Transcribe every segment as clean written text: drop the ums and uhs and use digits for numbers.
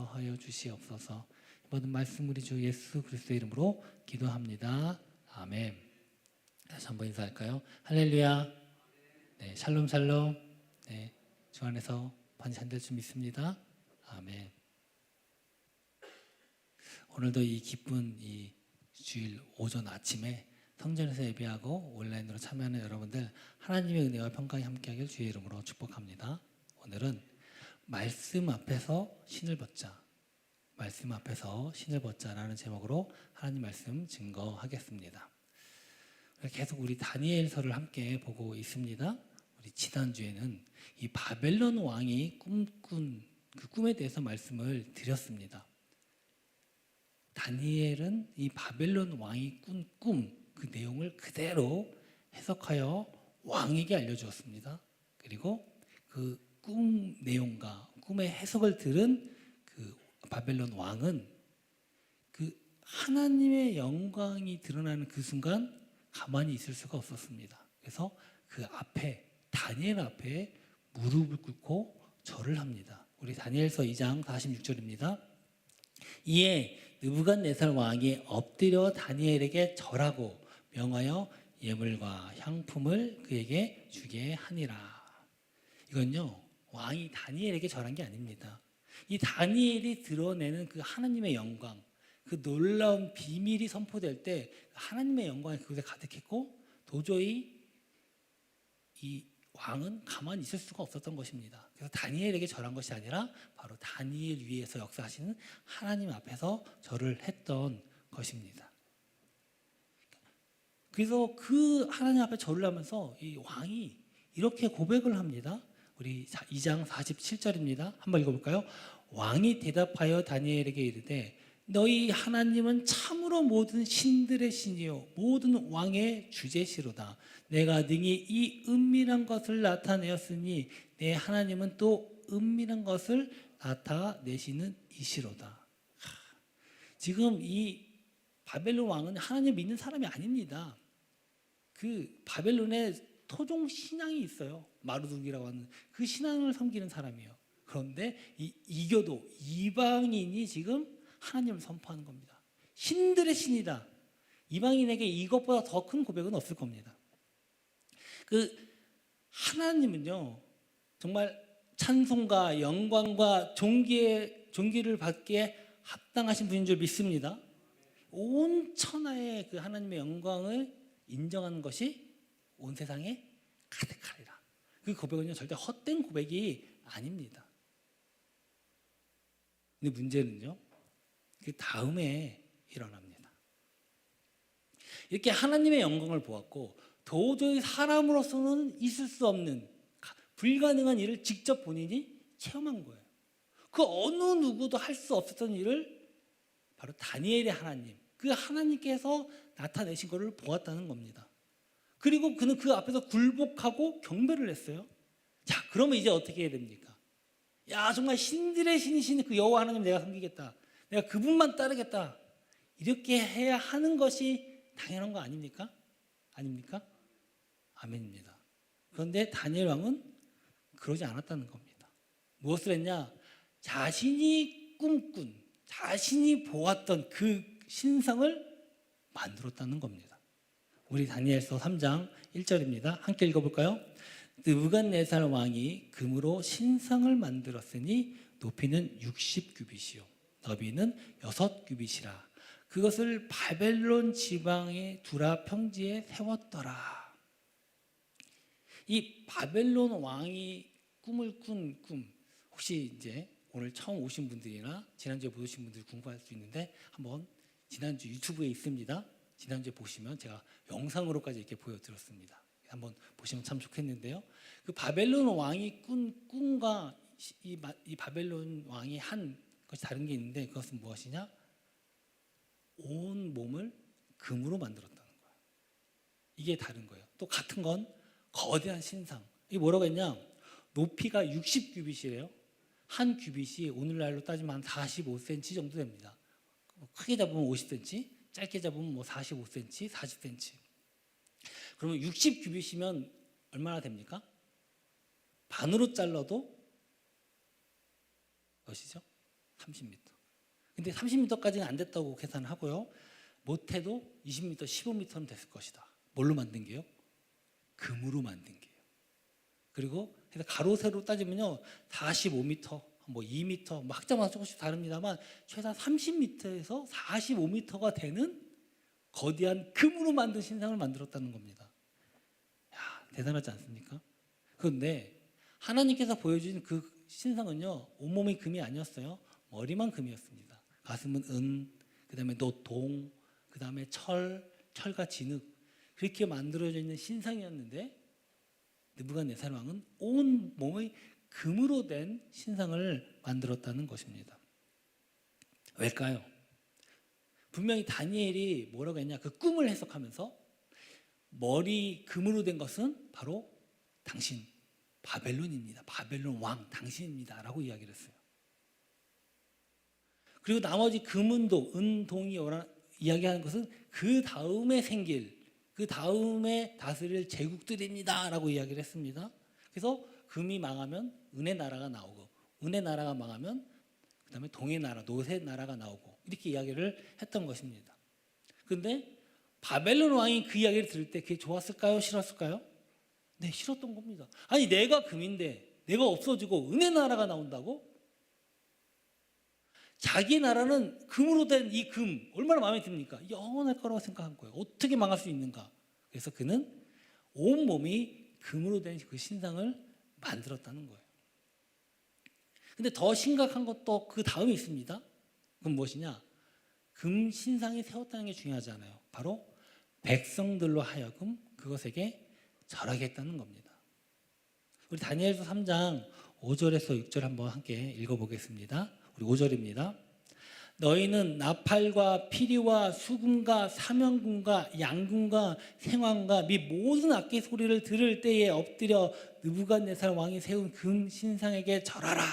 용서하여 주시옵소서. 모든 말씀 우리 주 예수 그리스도의 이름으로 기도합니다. 아멘. 다시 한번 인사할까요? 할렐루야. 네, 샬롬 샬롬. 네, 주 안에서 반드시 잘 될 줄 믿습니다. 아멘. 오늘도 이 기쁜 이 주일 오전 아침에 성전에서 예배하고 온라인으로 참여하는 여러분들 하나님의 은혜와 평강이 함께하길 주의 이름으로 축복합니다. 오늘은 말씀 앞에서 신을 벗자, 말씀 앞에서 신을 벗자라는 제목으로 하나님 말씀 증거하겠습니다. 계속 우리 다니엘서를 함께 보고 있습니다. 우리 지난주에는 이 바벨론 왕이 꿈꾼 그 꿈에 대해서 말씀을 드렸습니다. 다니엘은 이 바벨론 왕이 꾼 꿈, 그 내용을 그대로 해석하여 왕에게 알려주었습니다. 그리고 그 꿈 내용과 꿈의 해석을 들은 그 바벨론 왕은 그 하나님의 영광이 드러나는 그 순간 가만히 있을 수가 없었습니다. 그래서 그 앞에, 다니엘 앞에 무릎을 꿇고 절을 합니다. 우리 다니엘서 2장 46절입니다. 이에 느부갓네살 왕이 엎드려 다니엘에게 절하고 명하여 예물과 향품을 그에게 주게 하니라. 이건요, 왕이 다니엘에게 절한 게 아닙니다. 이 다니엘이 드러내는 그 하나님의 영광, 그 놀라운 비밀이 선포될 때 하나님의 영광이 그곳에 가득했고 도저히 이 왕은 가만히 있을 수가 없었던 것입니다. 그래서 다니엘에게 절한 것이 아니라 바로 다니엘 위에서 역사하시는 하나님 앞에서 절을 했던 것입니다. 그래서 그 하나님 앞에 절을 하면서 이 왕이 이렇게 고백을 합니다. 우리 2장 47절입니다. 한번 읽어볼까요? 왕이 대답하여 다니엘에게 이르되 너희 하나님은 참으로 모든 신들의 신이요 모든 왕의 주제시로다. 내가 능히 이 은밀한 것을 나타내었으니 내 하나님은 또 은밀한 것을 나타내시는 이시로다. 지금 이 바벨론 왕은 하나님 믿는 사람이 아닙니다. 그 바벨론에 토종 신앙이 있어요. 마르둑이라고 하는 그 신앙을 섬기는 사람이에요. 그런데 이 이교도 이방인이 지금 하나님을 선포하는 겁니다. 신들의 신이다. 이방인에게 이것보다 더 큰 고백은 없을 겁니다. 그 하나님은요, 정말 찬송과 영광과 존귀를 받기에 합당하신 분인 줄 믿습니다. 온 천하의 그 하나님의 영광을 인정하는 것이 온 세상에 가득하리라. 그 고백은요, 절대 헛된 고백이 아닙니다. 근데 문제는요, 그 다음에 일어납니다. 이렇게 하나님의 영광을 보았고 도저히 사람으로서는 있을 수 없는 불가능한 일을 직접 본인이 체험한 거예요. 그 어느 누구도 할 수 없었던 일을 바로 다니엘의 하나님, 그 하나님께서 나타내신 것을 보았다는 겁니다. 그리고 그는 그 앞에서 굴복하고 경배를 했어요. 자, 그러면 이제 어떻게 해야 됩니까? 야, 정말 신들의 신이신 그 여호와 하나님 내가 섬기겠다. 내가 그분만 따르겠다. 이렇게 해야 하는 것이 당연한 거 아닙니까? 아닙니까? 아멘입니다. 그런데 다니엘 왕은 그러지 않았다는 겁니다. 무엇을 했냐? 자신이 꿈꾼, 자신이 보았던 그 신상을 만들었다는 겁니다. 우리 다니엘서 3장 1절입니다. 함께 읽어볼까요? 느부갓네살 왕이 금으로 신상을 만들었으니 높이는 60규빗이요 너비는 6규빗이라. 그것을 바벨론 지방의 두라 평지에 세웠더라. 이 바벨론 왕이 꿈을 꾼 꿈, 혹시 이제 오늘 처음 오신 분들이나 지난주에 못 오신 분들이 궁금할 수 있는데 한번 지난주 유튜브에 있습니다. 지난주에 보시면 제가 영상으로까지 이렇게 보여드렸습니다. 한번 보시면 참 좋겠는데요. 그 바벨론 왕이 꾼 꿈과 이 바벨론 왕이 한 것이 다른 게 있는데 그것은 무엇이냐? 온 몸을 금으로 만들었다는 거예요. 이게 다른 거예요. 또 같은 건 거대한 신상. 이게 뭐라고 했냐? 높이가 60규빗이래요. 한 규빗이 오늘날로 따지면 한 45cm 정도 됩니다. 크게 잡으면 50cm, 짧게 잡으면 뭐 45cm, 40cm. 그러면 60규빗이면 얼마나 됩니까? 반으로 잘라도 몇이죠? 30m. 근데 30m까지는 안 됐다고 계산하고요. 못해도 20m, 15m는 됐을 것이다. 뭘로 만든 게요? 금으로 만든 게요. 그리고 그래서 가로 세로 따지면요, 45m, 뭐 2m, 뭐 학자마다 조금씩 다릅니다만 최소한 30m에서 45m가 되는 거대한 금으로 만든 신상을 만들었다는 겁니다. 야, 대단하지 않습니까? 그런데 하나님께서 보여주신 그 신상은요, 온몸이 금이 아니었어요. 머리만 금이었습니다. 가슴은 은, 그 다음에 노동, 그 다음에 철과 진흙, 그렇게 만들어져 있는 신상이었는데 느부갓네살 왕은 온 몸의 금으로 된 신상을 만들었다는 것입니다. 왜일까요? 분명히 다니엘이 뭐라고 했냐, 그 꿈을 해석하면서 머리 금으로 된 것은 바로 당신, 바벨론입니다. 바벨론 왕 당신입니다 라고 이야기를 했어요. 그리고 나머지 금은도, 은동이 이야기하는 것은 그 다음에 생길, 그 다음에 다스릴 제국들입니다 라고 이야기를 했습니다. 그래서 금이 망하면 은의 나라가 나오고, 은의 나라가 망하면 그 다음에 동의 나라, 노새 나라가 나오고, 이렇게 이야기를 했던 것입니다. 그런데 바벨론 왕이 그 이야기를 들을 때 그게 좋았을까요? 싫었을까요? 네, 싫었던 겁니다. 아니, 내가 금인데 내가 없어지고 은의 나라가 나온다고? 자기 나라는 금으로 된 이 금 얼마나 마음에 듭니까? 영원할 거라고 생각한 거예요. 어떻게 망할 수 있는가? 그래서 그는 온몸이 금으로 된 그 신상을 만들었다는 거예요. 근데 더 심각한 것도 그 다음에 있습니다. 그건 무엇이냐? 금 신상이 세웠다는 게 중요하잖아요. 바로 백성들로 하여금 그것에게 절하게 했다는 겁니다. 우리 다니엘서 3장 5절에서 6절 한번 함께 읽어보겠습니다. 우리 5절입니다. 너희는 나팔과 피리와 수금과 사면금과 양금과 생황과 및 모든 악기 소리를 들을 때에 엎드려 느부갓네살 왕이 세운 금 신상에게 절하라.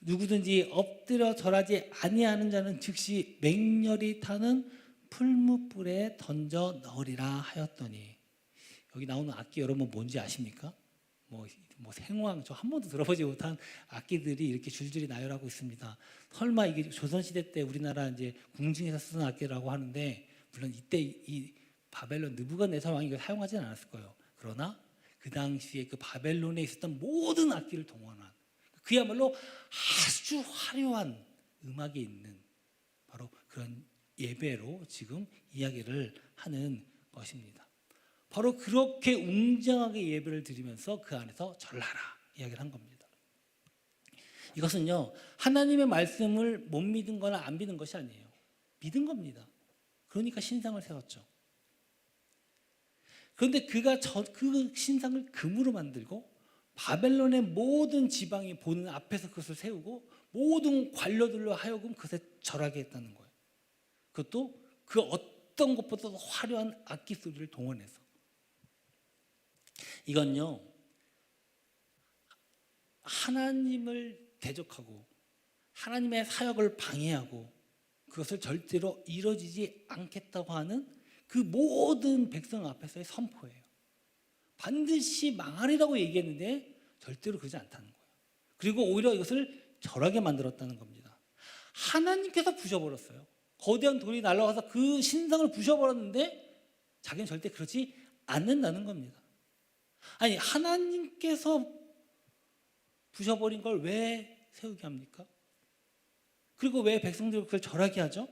누구든지 엎드려 절하지 아니하는 자는 즉시 맹렬히 타는 풀무불에 던져 넣으리라 하였더니, 여기 나오는 악기 여러분 뭔지 아십니까? 뭐 생황, 저 한 번도 들어보지 못한 악기들이 이렇게 줄줄이 나열하고 있습니다. 설마 이게 조선시대 때 우리나라 이제 궁중에서 쓰는 악기라고 하는데, 물론 이때 이 바벨론 느부갓네살 왕이 이걸 사용하지는 않았을 거예요. 그러나 그 당시에 그 바벨론에 있었던 모든 악기를 동원한, 그야말로 아주 화려한 음악이 있는 바로 그런 예배로 지금 이야기를 하는 것입니다. 바로 그렇게 웅장하게 예배를 드리면서 그 안에서 절하라 이야기를 한 겁니다. 이것은요, 하나님의 말씀을 못 믿은 거나 안 믿은 것이 아니에요. 믿은 겁니다. 그러니까 신상을 세웠죠. 그런데 그가 그 신상을 금으로 만들고 바벨론의 모든 지방이 보는 앞에서 그것을 세우고 모든 관료들로 하여금 그것에 절하게 했다는 거예요. 그것도 그 어떤 것보다도 화려한 악기 소리를 동원해서. 이건요, 하나님을 대적하고 하나님의 사역을 방해하고 그것을 절대로 이루어지지 않겠다고 하는 그 모든 백성 앞에서의 선포예요. 반드시 망하리라고 얘기했는데 절대로 그러지 않다는 거예요. 그리고 오히려 이것을 절하게 만들었다는 겁니다. 하나님께서 부셔버렸어요. 거대한 돌이 날아와서 그 신상을 부셔버렸는데 자기는 절대 그렇지 않는다는 겁니다. 아니, 하나님께서 부셔버린 걸 왜 세우게 합니까? 그리고 왜 백성들을 그걸 절하게 하죠?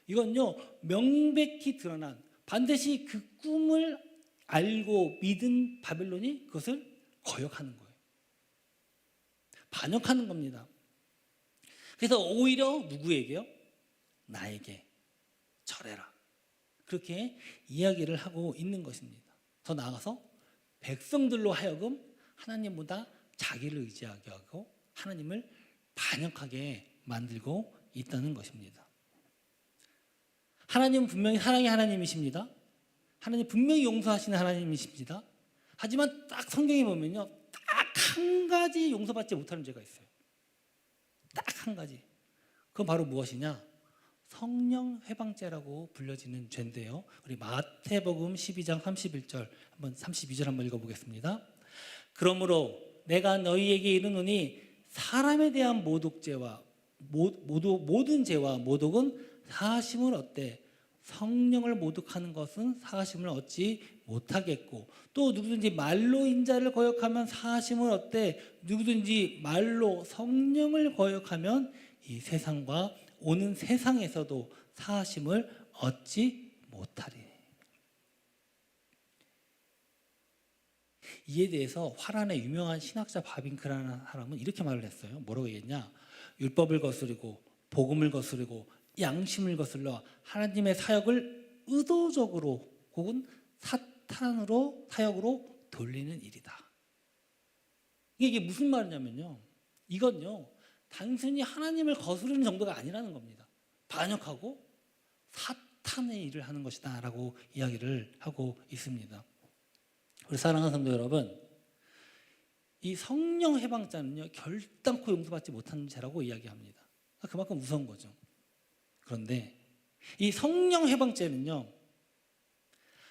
이건요, 명백히 드러난, 반드시 그 꿈을 알고 믿은 바벨론이 그것을 거역하는 거예요. 반역하는 겁니다. 그래서 오히려 누구에게요? 나에게 절해라. 그렇게 이야기를 하고 있는 것입니다. 더 나아가서 백성들로 하여금 하나님보다 자기를 의지하게 하고 하나님을 반역하게 만들고 있다는 것입니다. 하나님은 분명히 사랑의 하나님이십니다. 하나님 분명히 용서하시는 하나님이십니다. 하지만 딱 성경에 보면요, 딱 한 가지 용서받지 못하는 죄가 있어요. 딱 한 가지. 그건 바로 무엇이냐? 성령 회방죄라고 불려지는 죄인데요. 우리 마태복음 12장 31절, 한번 32절 한번 읽어보겠습니다. 그러므로 내가 너희에게 이르노니 사람에 대한 모독죄와 모든 죄와 모독은 사하심을 얻되 성령을 모독하는 것은 사하심을 얻지 못하겠고, 또 누구든지 말로 인자를 거역하면 사하심을 얻되 누구든지 말로 성령을 거역하면 이 세상과 오는 세상에서도 사하심을 얻지 못하리. 이에 대해서 화란의 유명한 신학자 바빙크라는 사람은 이렇게 말을 했어요. 뭐라고 얘기했냐? 율법을 거스르고 복음을 거스르고 양심을 거슬러 하나님의 사역을 의도적으로 혹은 사탄으로 사역으로 돌리는 일이다. 이게 무슨 말이냐면요, 이건요 단순히 하나님을 거스르는 정도가 아니라는 겁니다. 반역하고 사탄의 일을 하는 것이다 라고 이야기를 하고 있습니다. 우리 사랑하는 성도 여러분, 이 성령 해방자는요 결단코 용서받지 못하는 죄라고 이야기합니다. 그만큼 무서운 거죠. 그런데 이 성령 해방죄는요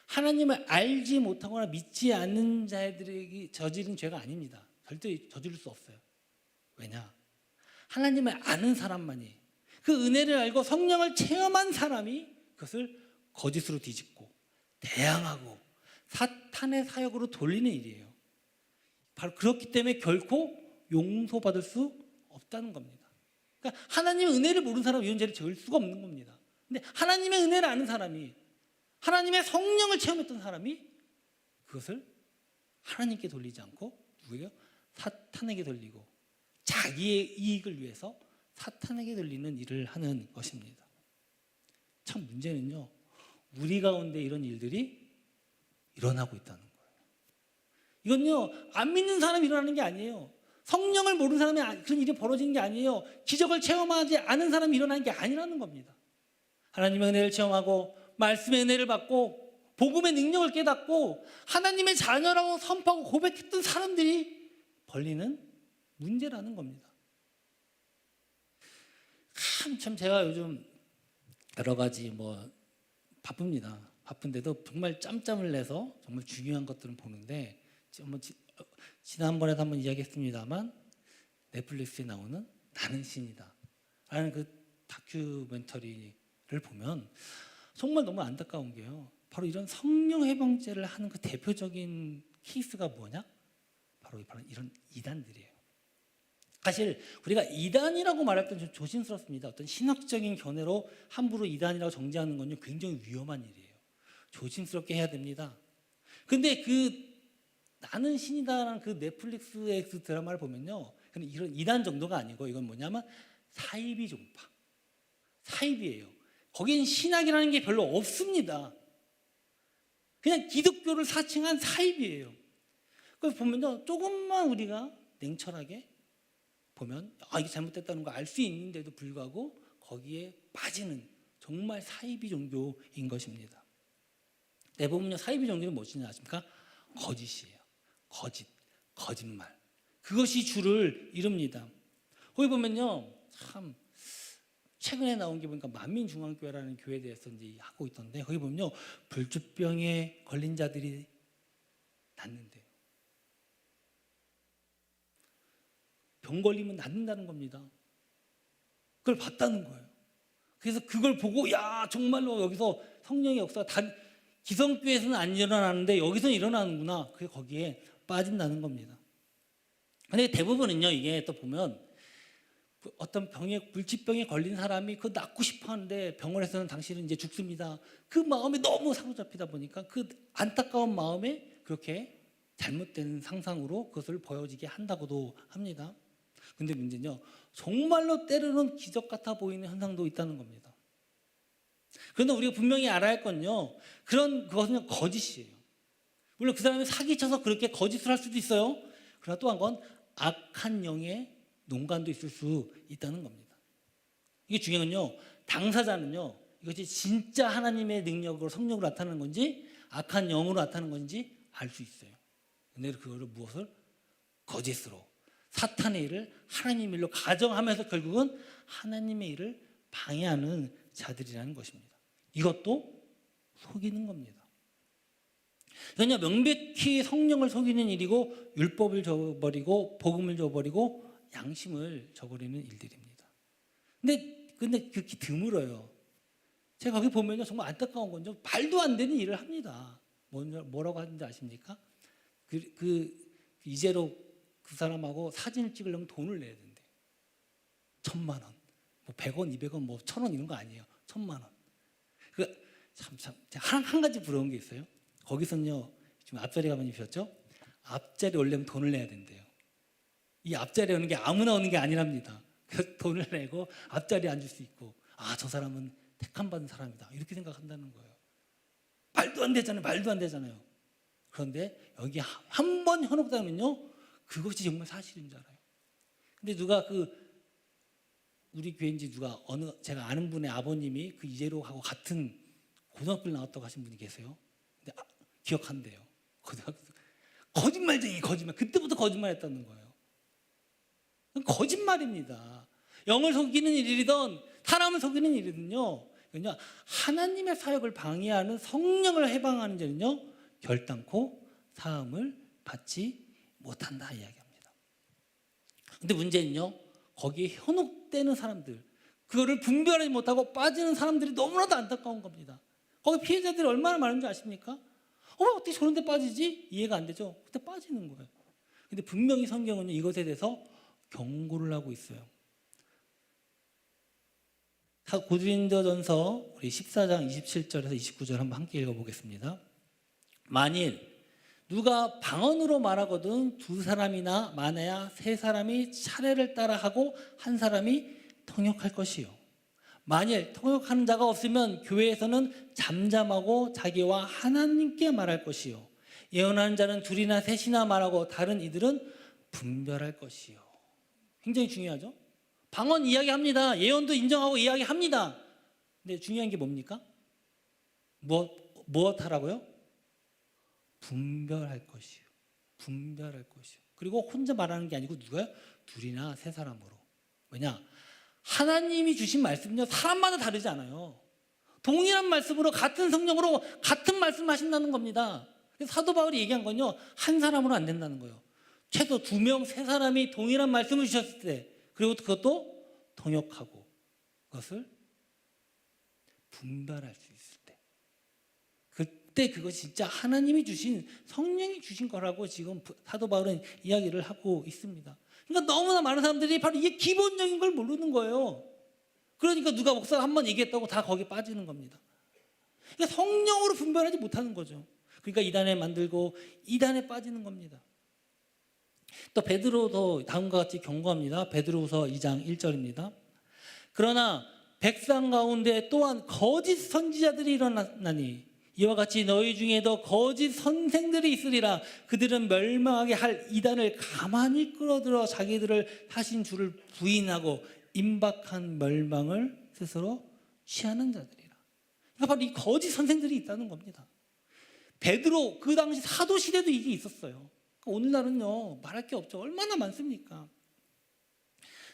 하나님을 알지 못하거나 믿지 않는 자들에게 저지른 죄가 아닙니다. 절대 저지를 수 없어요. 왜냐? 하나님을 아는 사람만이, 그 은혜를 알고 성령을 체험한 사람이 그것을 거짓으로 뒤집고 대항하고 사탄의 사역으로 돌리는 일이에요. 바로 그렇기 때문에 결코 용서받을 수 없다는 겁니다. 그러니까 하나님의 은혜를 모르는 사람은 이런 죄를 지을 수가 없는 겁니다. 근데 하나님의 은혜를 아는 사람이, 하나님의 성령을 체험했던 사람이 그것을 하나님께 돌리지 않고 누구예요? 사탄에게 돌리고 자기의 이익을 위해서 사탄에게 돌리는 일을 하는 것입니다. 참 문제는요, 우리 가운데 이런 일들이 일어나고 있다는 거예요. 이건요 안 믿는 사람이 일어나는 게 아니에요. 성령을 모르는 사람이 그런 일이 벌어지는 게 아니에요. 기적을 체험하지 않은 사람이 일어나는 게 아니라는 겁니다. 하나님의 은혜를 체험하고 말씀의 은혜를 받고 복음의 능력을 깨닫고 하나님의 자녀라고 선포하고 고백했던 사람들이 벌리는 문제라는 겁니다. 참 제가 요즘 여러 가지 바쁩니다. 바쁜데도 정말 짬짬을 내서 정말 중요한 것들은 보는데, 지난번에도 한번 이야기했습니다만 넷플릭스에 나오는 나는 신이다 라는 그 다큐멘터리를 보면 정말 너무 안타까운 게요, 바로 이런 성령 해방죄를 하는 그 대표적인 케이스가 뭐냐? 바로 이런 이단들이에요. 사실 우리가 이단이라고 말할 때 좀 조심스럽습니다. 어떤 신학적인 견해로 함부로 이단이라고 정죄하는 건요 굉장히 위험한 일이에요. 조심스럽게 해야 됩니다. 근데 그 나는 신이다라는 그 넷플릭스의 그 드라마를 보면요, 이런 이단 정도가 아니고 이건 뭐냐면 사이비 종파, 사이비예요. 거긴 신학이라는 게 별로 없습니다. 그냥 기독교를 사칭한 사이비예요. 그래서 보면요, 조금만 우리가 냉철하게 보면 이게 잘못됐다는 거 알 수 있는데도 불구하고 거기에 빠지는 정말 사이비 종교인 것입니다. 대부분요 사이비 종교는 무엇인지 아십니까? 거짓이에요. 거짓말. 그것이 주를 이룹니다. 거기 보면요, 참 최근에 나온 게 보니까 만민중앙교회라는 교회에 대해서 이제 하고 있던데, 거기 보면요 불주병에 걸린 자들이 낫는데요. 병 걸리면 낫는다는 겁니다. 그걸 봤다는 거예요. 그래서 그걸 보고 야 정말로 여기서 성령의 역사가 기성교회에서는 안 일어나는데 여기서는 일어나는구나. 그게 거기에 빠진다는 겁니다. 근데 대부분은요, 이게 또 보면 어떤 불치병에 걸린 사람이 그 낫고 싶어 하는데 병원에서는 당신은 이제 죽습니다. 그 마음에 너무 사로잡히다 보니까 그 안타까운 마음에 그렇게 잘못된 상상으로 그것을 보여지게 한다고도 합니다. 근데 문제는요, 정말로 때로는 기적 같아 보이는 현상도 있다는 겁니다. 그런데 우리가 분명히 알아야 할 건요, 그것은 거짓이에요. 물론 그 사람이 사기쳐서 그렇게 거짓을 할 수도 있어요. 그러나 또 한 건 악한 영의 농간도 있을 수 있다는 겁니다. 이게 중요한 건요, 당사자는요 이것이 진짜 하나님의 능력으로 성령으로 나타나는 건지 악한 영으로 나타나는 건지 알 수 있어요. 근데 그거를 무엇을? 거짓으로 사탄의 일을 하나님 일로 가정하면서 결국은 하나님의 일을 방해하는 자들이라는 것입니다. 이것도 속이는 겁니다. 이건요 명백히 성령을 속이는 일이고 율법을 저버리고 복음을 저버리고 양심을 저버리는 일들입니다. 근데 그렇게 드물어요. 제가 거기 보면요 정말 안타까운 건요 말도 안 되는 일을 합니다. 뭐라고 하는지 아십니까? 이재로 그 사람하고 사진을 찍으려면 돈을 내야 된대. 1,000만 원, 뭐 100원, 200원, 뭐 1,000원 이런 거 아니에요. 1,000만 원. 한 가지 부러운 게 있어요. 거기서는요 지금 앞자리 가만히 보셨죠? 앞자리 오려면 돈을 내야 된대요. 이 앞자리에 오는 게 아무나 오는 게 아니랍니다. 그래서 돈을 내고 앞자리에 앉을 수 있고, 아, 저 사람은 택함 받은 사람이다 이렇게 생각한다는 거예요. 말도 안 되잖아요. 말도 안 되잖아요. 그런데 여기 한 번 현혹당하면요 그것이 정말 사실인 줄 알아요. 근데 누가 우리 교회인지 누가 제가 아는 분의 아버님이 그 이재로하고 같은 고등학교를 나왔다고 하신 분이 계세요. 근데 기억한대요. 거짓말쟁이 거짓말. 그때부터 거짓말했다는 거예요. 거짓말입니다. 영을 속이는 일이든 사람을 속이는 일이든요. 하나님의 사역을 방해하는 성령을 해방하는 자는요 결단코 사함을 받지 못한다 이야기합니다. 근데 문제는요 거기에 현혹되는 사람들, 그거를 분별하지 못하고 빠지는 사람들이 너무나도 안타까운 겁니다. 거기 피해자들이 얼마나 많은지 아십니까? 어떻게 저런 데 빠지지? 이해가 안 되죠? 그때 빠지는 거예요. 근데 분명히 성경은 이것에 대해서 경고를 하고 있어요. 고린도전서 우리 14장 27절에서 29절 한번 함께 읽어보겠습니다. 만일 누가 방언으로 말하거든 두 사람이나 많아야 세 사람이 차례를 따라 하고 한 사람이 통역할 것이요. 만일 통역하는 자가 없으면 교회에서는 잠잠하고 자기와 하나님께 말할 것이요. 예언하는 자는 둘이나 셋이나 말하고 다른 이들은 분별할 것이요. 굉장히 중요하죠. 방언 이야기합니다. 예언도 인정하고 이야기합니다. 근데 중요한 게 뭡니까? 무엇 하라고요? 분별할 것이요. 분별할 것이요. 그리고 혼자 말하는 게 아니고 누가요? 둘이나 세 사람으로. 왜냐? 하나님이 주신 말씀은요 사람마다 다르지 않아요. 동일한 말씀으로 같은 성령으로 같은 말씀을 하신다는 겁니다. 그래서 사도 바울이 얘기한 건요 한 사람으로 안 된다는 거예요. 최소 2명, 3사람이 동일한 말씀을 주셨을 때, 그리고 그것도 통역하고 그것을 분별할 수 있을 때, 그때 그것이 진짜 하나님이 주신, 성령이 주신 거라고 지금 사도 바울은 이야기를 하고 있습니다. 그러니까 너무나 많은 사람들이 바로 이게 기본적인 걸 모르는 거예요. 그러니까 누가 목사가 한번 얘기했다고 다 거기에 빠지는 겁니다. 그러니까 성령으로 분별하지 못하는 거죠. 그러니까 이단에 만들고 이단에 빠지는 겁니다. 또 베드로도 다음과 같이 경고합니다. 베드로후서 2장 1절입니다. 그러나 백성 가운데 또한 거짓 선지자들이 일어나니 이와 같이 너희 중에도 거짓 선생들이 있으리라. 그들은 멸망하게 할 이단을 가만히 끌어들여 자기들을 하신 주를 부인하고 임박한 멸망을 스스로 취하는 자들이라. 그러니까 바로 이 거짓 선생들이 있다는 겁니다. 베드로 그 당시 사도 시대도 이게 있었어요. 오늘날은요 말할 게 없죠. 얼마나 많습니까?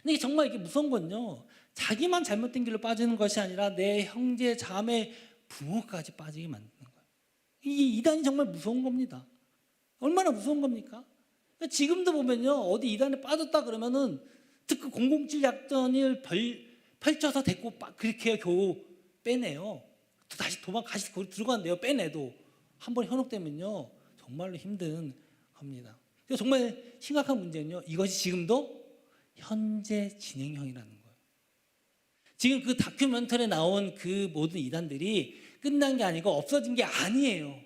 근데 정말 이게 무서운 건요 자기만 잘못된 길로 빠지는 것이 아니라 내 형제, 자매, 부모까지 빠지게 만드는 거예요. 이 이단이 정말 무서운 겁니다. 얼마나 무서운 겁니까? 지금도 보면요 어디 이단에 빠졌다 그러면은 특히 007 작전을 펼쳐서 데리고 그렇게 겨우 빼내요. 또 다시 다시 거기 들어간대요. 빼내도 한 번 현혹되면요 정말로 힘든 겁니다. 정말 심각한 문제는요 이것이 지금도 현재 진행형이라는 거예요. 지금 그 다큐멘터리에 나온 그 모든 이단들이 끝난 게 아니고 없어진 게 아니에요.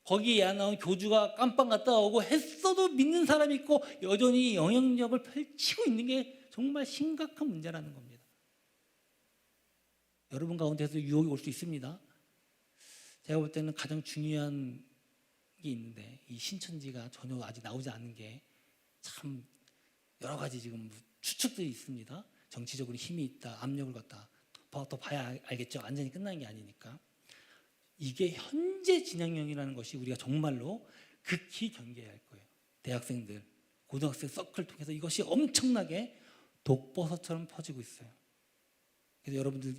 거기에 나온 교주가 깜빵 갔다 오고 했어도 믿는 사람이 있고 여전히 영향력을 펼치고 있는 게 정말 심각한 문제라는 겁니다. 여러분 가운데서 유혹이 올 수 있습니다. 제가 볼 때는 가장 중요한 게 있는데 이 신천지가 전혀 아직 나오지 않은 게 참 여러 가지 지금 추측들이 있습니다. 정치적으로 힘이 있다, 압력을 갖다. 더 봐야 알겠죠. 완전히 끝난 게 아니니까. 이게 현재 진행형이라는 것이 우리가 정말로 극히 경계해야 할 거예요. 대학생들, 고등학생 서클을 통해서 이것이 엄청나게 독버섯처럼 퍼지고 있어요. 그래서 여러분들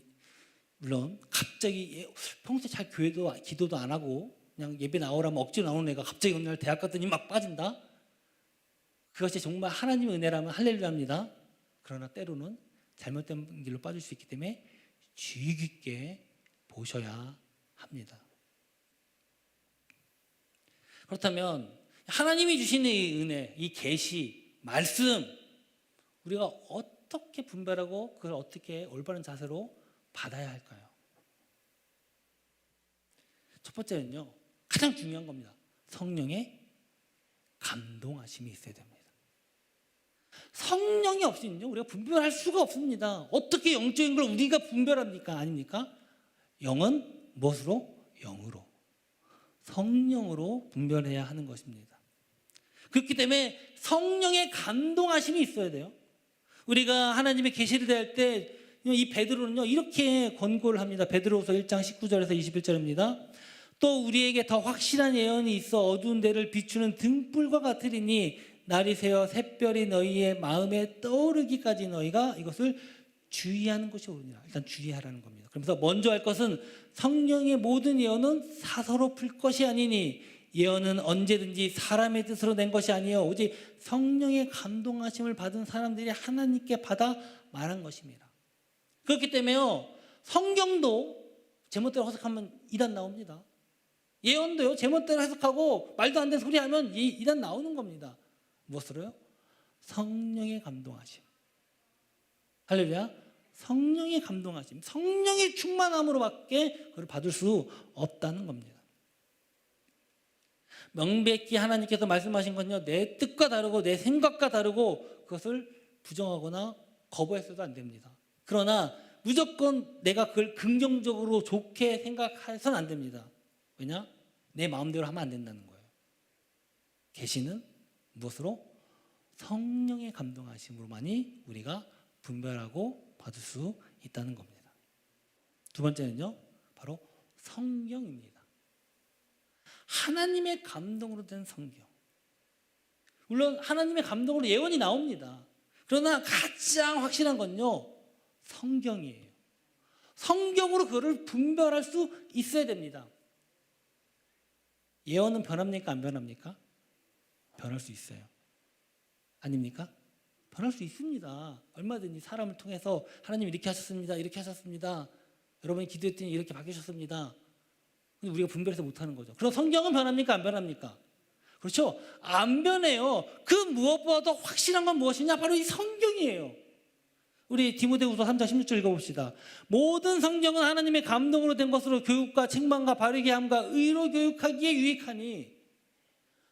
물론 갑자기 평소에 잘 교회도 기도도 안 하고 그냥 예배 나오라면 억지로 나오는 애가 갑자기 어느 날 대학 갔더니 막 빠진다? 그것이 정말 하나님의 은혜라면 할렐루야입니다. 그러나 때로는 잘못된 길로 빠질 수 있기 때문에 주의 깊게 보셔야 합니다. 그렇다면 하나님이 주시는 이 은혜, 이 계시, 말씀, 우리가 어떻게 분별하고 그걸 어떻게 올바른 자세로 받아야 할까요? 첫 번째는요, 가장 중요한 겁니다. 성령의 감동하심이 있어야 됩니다. 성령이 없으면요, 우리가 분별할 수가 없습니다. 어떻게 영적인 걸 우리가 분별합니까? 아닙니까? 영은 무엇으로? 영으로. 성령으로 분별해야 하는 것입니다. 그렇기 때문에 성령의 감동하심이 있어야 돼요. 우리가 하나님의 계시를 대할 때 이 베드로는요, 이렇게 권고를 합니다. 베드로후서 1장 19절에서 21절입니다. 또 우리에게 더 확실한 예언이 있어 어두운 데를 비추는 등불과 같으리니 날이 새어 샛별이 너희의 마음에 떠오르기까지 너희가 이것을 주의하는 것이 옳으니라. 일단 주의하라는 겁니다. 그러면서 먼저 할 것은 성령의 모든 예언은 사서로 풀 것이 아니니 예언은 언제든지 사람의 뜻으로 낸 것이 아니요 오직 성령의 감동하심을 받은 사람들이 하나님께 받아 말한 것입니다. 그렇기 때문에요, 성경도 제멋대로 해석하면 이단 나옵니다. 예언도요, 제멋대로 해석하고 말도 안 되는 소리 하면 이단 나오는 겁니다. 무엇으로요? 성령의 감동하심. 할렐루야. 성령의 감동하심, 성령의 충만함으로밖에 그걸 받을 수 없다는 겁니다. 명백히 하나님께서 말씀하신 건요, 내 뜻과 다르고 내 생각과 다르고 그것을 부정하거나 거부해서도 안 됩니다. 그러나 무조건 내가 그걸 긍정적으로 좋게 생각해서는 안 됩니다. 왜냐? 내 마음대로 하면 안 된다는 거예요. 계시는 무엇으로? 성령의 감동하심으로만이 우리가 분별하고 받을 수 있다는 겁니다. 두 번째는요, 바로 성경입니다. 하나님의 감동으로 된 성경. 물론 하나님의 감동으로 예언이 나옵니다. 그러나 가장 확실한 건요, 성경이에요. 성경으로 그거를 분별할 수 있어야 됩니다. 예언은 변합니까? 안 변합니까? 변할 수 있어요. 아닙니까? 변할 수 있습니다. 얼마든지 사람을 통해서 하나님 이렇게 하셨습니다. 이렇게 하셨습니다. 여러분이 기도했더니 이렇게 바뀌셨습니다. 근데 우리가 분별해서 못하는 거죠. 그럼 성경은 변합니까? 안 변합니까? 그렇죠? 안 변해요. 그 무엇보다도 확실한 건 무엇이냐? 바로 이 성경이에요. 우리 디모데후서 3장 16절 읽어봅시다. 모든 성경은 하나님의 감동으로 된 것으로 교육과 책망과 바르게 함과 의로 교육하기에 유익하니,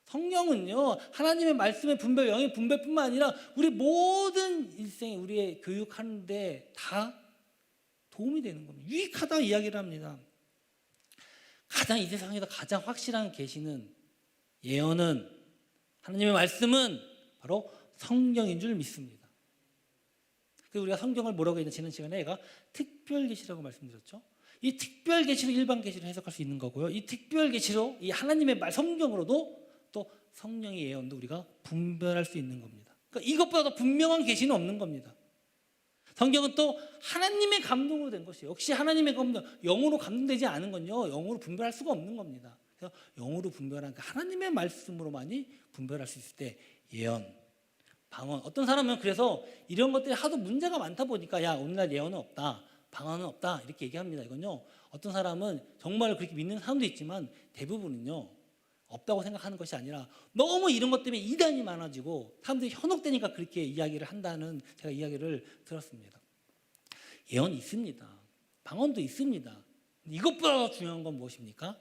성경은요, 하나님의 말씀의 분별, 영의 분별뿐만 아니라 우리 모든 일생에 우리의 교육하는데 다 도움이 되는 겁니다. 유익하다 이야기를 합니다. 가장 이 세상에서 가장 확실한 계시는, 예언은, 하나님의 말씀은 바로 성경인 줄 믿습니다. 그래서 우리가 성경을 뭐라고 했냐, 지난 시간에 얘가 특별 계시라고 말씀드렸죠. 이 특별 계시로 일반 계시를 해석할 수 있는 거고요. 이 특별 계시로 이 하나님의 말, 성경으로도 또 성령의 예언도 우리가 분별할 수 있는 겁니다. 그러니까 이것보다 더 분명한 계시는 없는 겁니다. 성경은 또 하나님의 감동으로 된 것이에요. 역시 하나님의 감동, 영으로 감동되지 않은 건요, 영으로 분별할 수가 없는 겁니다. 그래서 영으로 분별한 하나님의 말씀으로만이 분별할 수 있을 때 예언, 방언. 어떤 사람은 그래서 이런 것들이 하도 문제가 많다 보니까 야, 오늘날 예언은 없다, 방언은 없다 이렇게 얘기합니다. 이건요, 어떤 사람은 정말 그렇게 믿는 사람도 있지만 대부분은요, 없다고 생각하는 것이 아니라 너무 이런 것 때문에 이단이 많아지고 사람들이 현혹되니까 그렇게 이야기를 한다는 제가 이야기를 들었습니다. 예언이 있습니다. 방언도 있습니다. 이것보다 중요한 건 무엇입니까?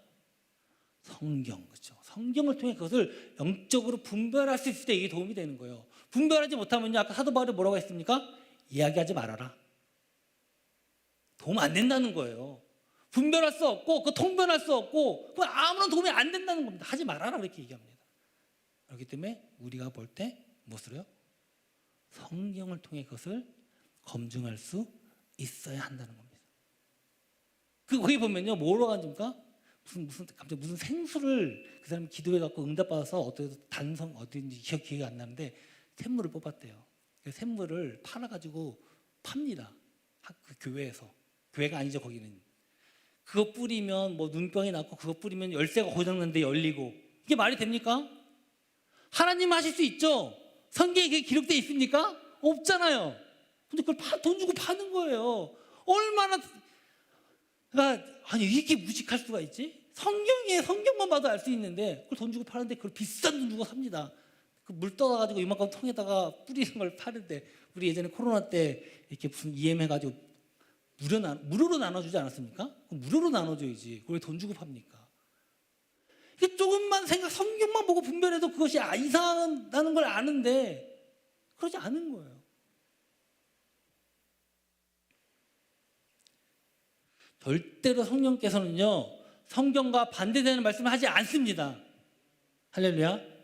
성경, 그렇죠? 성경을 통해 그것을 영적으로 분별할 수 있을 때 이게 도움이 되는 거예요. 분별하지 못하면요, 아까 사도 바울이 뭐라고 했습니까? 이야기하지 말아라. 도움 안 된다는 거예요. 분별할 수 없고, 그 통변할 수 없고, 그 아무런 도움이 안 된다는 겁니다. 하지 말아라 그렇게 얘기합니다. 그렇기 때문에 우리가 볼 때 무엇으로요? 성경을 통해 그것을 검증할 수 있어야 한다는 겁니다. 거기 보면요, 뭐라고 하십니까? 갑자기 무슨 생수를 그 사람이 기도해 갖고 응답받아서 어떤 단성 어딘지 기억이 안 나는데 샘물을 뽑았대요. 그 샘물을 팔아 가지고 팝니다. 그 교회에서. 교회가 아니죠, 거기는. 그거 뿌리면 뭐 눈병이 낫고, 그거 뿌리면 열쇠가 고장났는데 열리고. 이게 말이 됩니까? 하나님 하실 수 있죠. 성경에 그게 기록되어 있습니까? 없잖아요. 근데 그걸 돈 주고 파는 거예요. 얼마나, 그러니까 아니 이렇게 무식할 수가 있지? 성경만 봐도 알 수 있는데 그걸 돈 주고 파는데 그걸 비싼 돈 주고 삽니다. 그 물 떠가지고 이만큼 통에다가 뿌리는 걸 파는데, 우리 예전에 코로나 때 이렇게 무슨 EM 해가지고 무료로 나눠주지 않았습니까? 무료로 나눠줘야지. 그걸 왜 돈 주고 팝니까? 이게 조금만 성경만 보고 분별해도 그것이 이상하다는 걸 아는데 그러지 않은 거예요. 절대로 성령께서는요, 성경과 반대되는 말씀을 하지 않습니다. 할렐루야.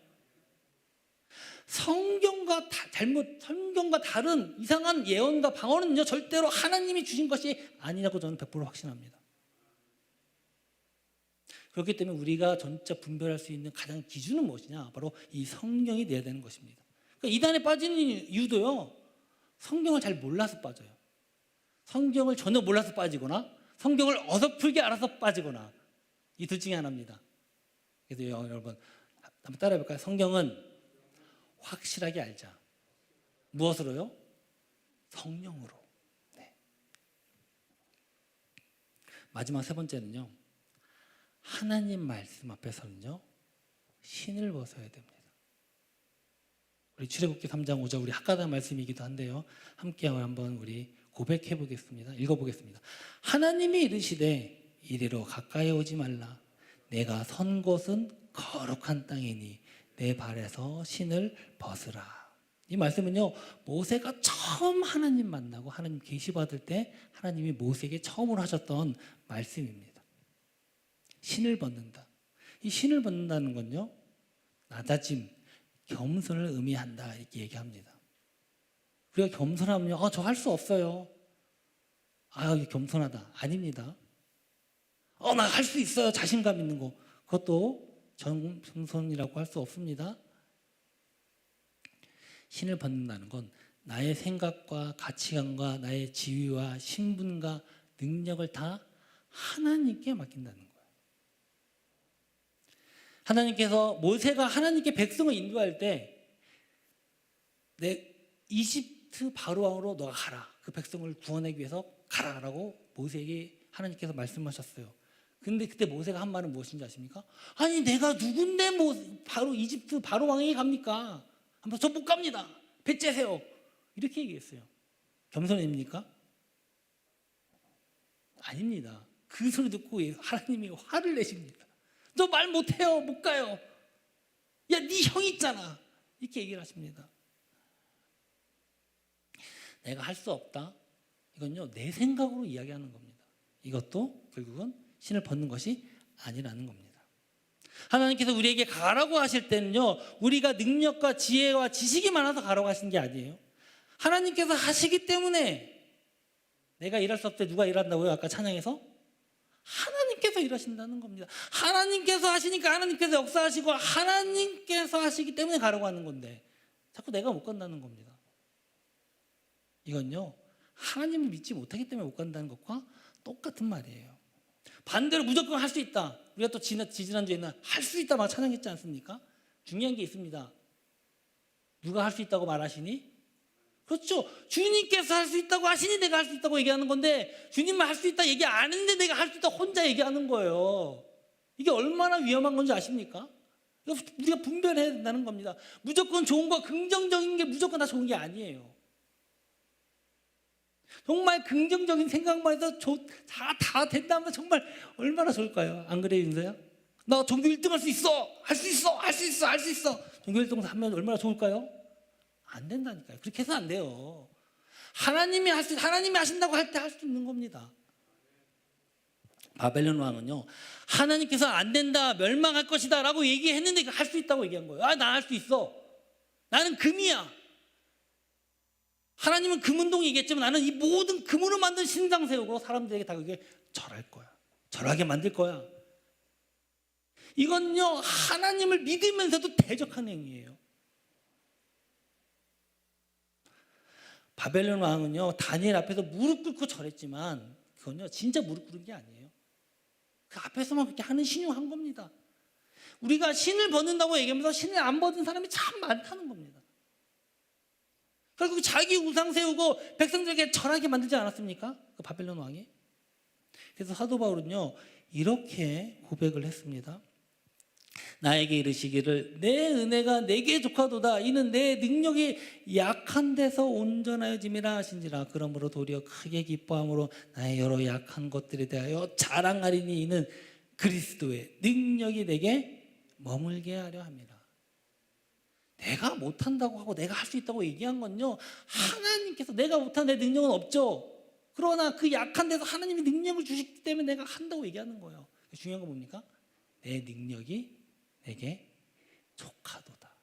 성경과 다른 이상한 예언과 방언은요, 절대로 하나님이 주신 것이 아니라고 저는 100% 확신합니다. 그렇기 때문에 우리가 진짜 분별할 수 있는 가장 기준은 무엇이냐? 바로 이 성경이 되어야 되는 것입니다. 그러니까 이단에 빠지는 이유도요, 성경을 잘 몰라서 빠져요. 성경을 전혀 몰라서 빠지거나 성경을 어설프게 알아서 빠지거나, 이 둘 중에 하나입니다. 그래서 여러분 한번 따라해 볼까요? 성경은 확실하게 알자. 무엇으로요? 성령으로. 네. 마지막 세 번째는요, 하나님 말씀 앞에서는요, 신을 벗어야 됩니다. 우리 출애굽기 3장 5절, 우리 학가다 말씀이기도 한데요, 함께 한번 우리 고백해 보겠습니다. 읽어보겠습니다. 하나님이 이르시되 이리로 가까이 오지 말라. 내가 선 곳은 거룩한 땅이니 내 발에서 신을 벗으라. 이 말씀은요, 모세가 처음 하나님 만나고 하나님 계시 받을 때 하나님이 모세에게 처음으로 하셨던 말씀입니다. 신을 벗는다. 이 신을 벗는다는 건요, 낮아짐, 겸손을 의미한다, 이렇게 얘기합니다. 우리가 겸손하면요, 저 할 수 없어요. 겸손하다. 아닙니다. 나 할 수 있어요. 자신감 있는 거. 그것도 겸손이라고 할 수 없습니다. 신을 벗는다는 건 나의 생각과 가치관과 나의 지위와 신분과 능력을 다 하나님께 맡긴다는 거예요. 하나님께서, 모세가 하나님께 백성을 인도할 때 이집트 바로왕으로 너가 가라. 그 백성을 구원하기 위해서 가라라고 모세에게 하나님께서 말씀하셨어요. 근데 그때 모세가 한 말은 무엇인지 아십니까? 아니 내가 누군데 바로 이집트 바로왕에게 갑니까? 한번 저 못 갑니다. 배 째세요. 이렇게 얘기했어요. 겸손입니까? 아닙니다. 그 소리 듣고 하나님이 화를 내십니다. 너 말 못해요. 못 가요. 야, 네 형 있잖아. 이렇게 얘기를 하십니다. 내가 할 수 없다. 이건요, 내 생각으로 이야기하는 겁니다. 이것도 결국은 신을 벗는 것이 아니라는 겁니다. 하나님께서 우리에게 가라고 하실 때는요, 우리가 능력과 지혜와 지식이 많아서 가라고 하신 게 아니에요. 하나님께서 하시기 때문에, 내가 일할 수 없을 때 누가 일한다고요? 아까 찬양에서? 하나님께서 일하신다는 겁니다. 하나님께서 하시니까 하나님께서 역사하시고 하나님께서 하시기 때문에 가라고 하는 건데, 자꾸 내가 못 간다는 겁니다. 이건요, 하나님을 믿지 못하기 때문에 못 간다는 것과 똑같은 말이에요. 반대로 무조건 할 수 있다. 우리가 또 지난주에는 할 수 있다 막 찬양했지 않습니까? 중요한 게 있습니다. 누가 할 수 있다고 말하시니? 그렇죠. 주님께서 할 수 있다고 하시니 내가 할 수 있다고 얘기하는 건데, 주님만 할 수 있다 얘기 안 했는데 내가 할 수 있다 혼자 얘기하는 거예요. 이게 얼마나 위험한 건지 아십니까? 우리가 분별해야 된다는 겁니다. 무조건 좋은 거, 긍정적인 게 무조건 다 좋은 게 아니에요. 정말 긍정적인 생각만 해서 다 된다면 정말 얼마나 좋을까요? 안 그래요, 윤서야? 나 전교 1등 할 수 있어! 할 수 있어! 할 수 있어! 할 수 있어! 전교 1등 하면 얼마나 좋을까요? 안 된다니까요. 그렇게 해서 안 돼요. 하나님이 하신다고 할 때 할 수 있는 겁니다. 바벨론 왕은요, 하나님께서 안 된다, 멸망할 것이다 라고 얘기했는데 할 수 있다고 얘기한 거예요. 나 할 수 있어. 나는 금이야. 하나님은 금운동 얘기했지만 나는 이 모든 금으로 만든 신상 세우고 사람들에게 다 그게 절할 거야. 절하게 만들 거야. 이건요, 하나님을 믿으면서도 대적하는 행위예요. 바벨론 왕은요, 다니엘 앞에서 무릎 꿇고 절했지만 그건요, 진짜 무릎 꿇은 게 아니에요. 그 앞에서만 그렇게 하는 신용한 겁니다. 우리가 신을 벗는다고 얘기하면서 신을 안 벗은 사람이 참 많다는 겁니다. 결국 자기 우상 세우고 백성들에게 절하게 만들지 않았습니까? 그 바벨론 왕이. 그래서 사도 바울은요 이렇게 고백을 했습니다. 나에게 이르시기를 내 은혜가 내게 족하도다. 이는 내 능력이 약한 데서 온전하여짐이라 하신지라. 그러므로 도리어 크게 기뻐함으로 나의 여러 약한 것들에 대하여 자랑하리니 이는 그리스도의 능력이 내게 머물게 하려 함이라. 내가 못한다고 하고 내가 할 수 있다고 얘기한 건요 하나님께서 내가 못한 내 능력은 없죠. 그러나 그 약한 데서 하나님이 능력을 주시기 때문에 내가 한다고 얘기하는 거예요. 중요한 건 뭡니까? 내 능력이 내게 족하도다.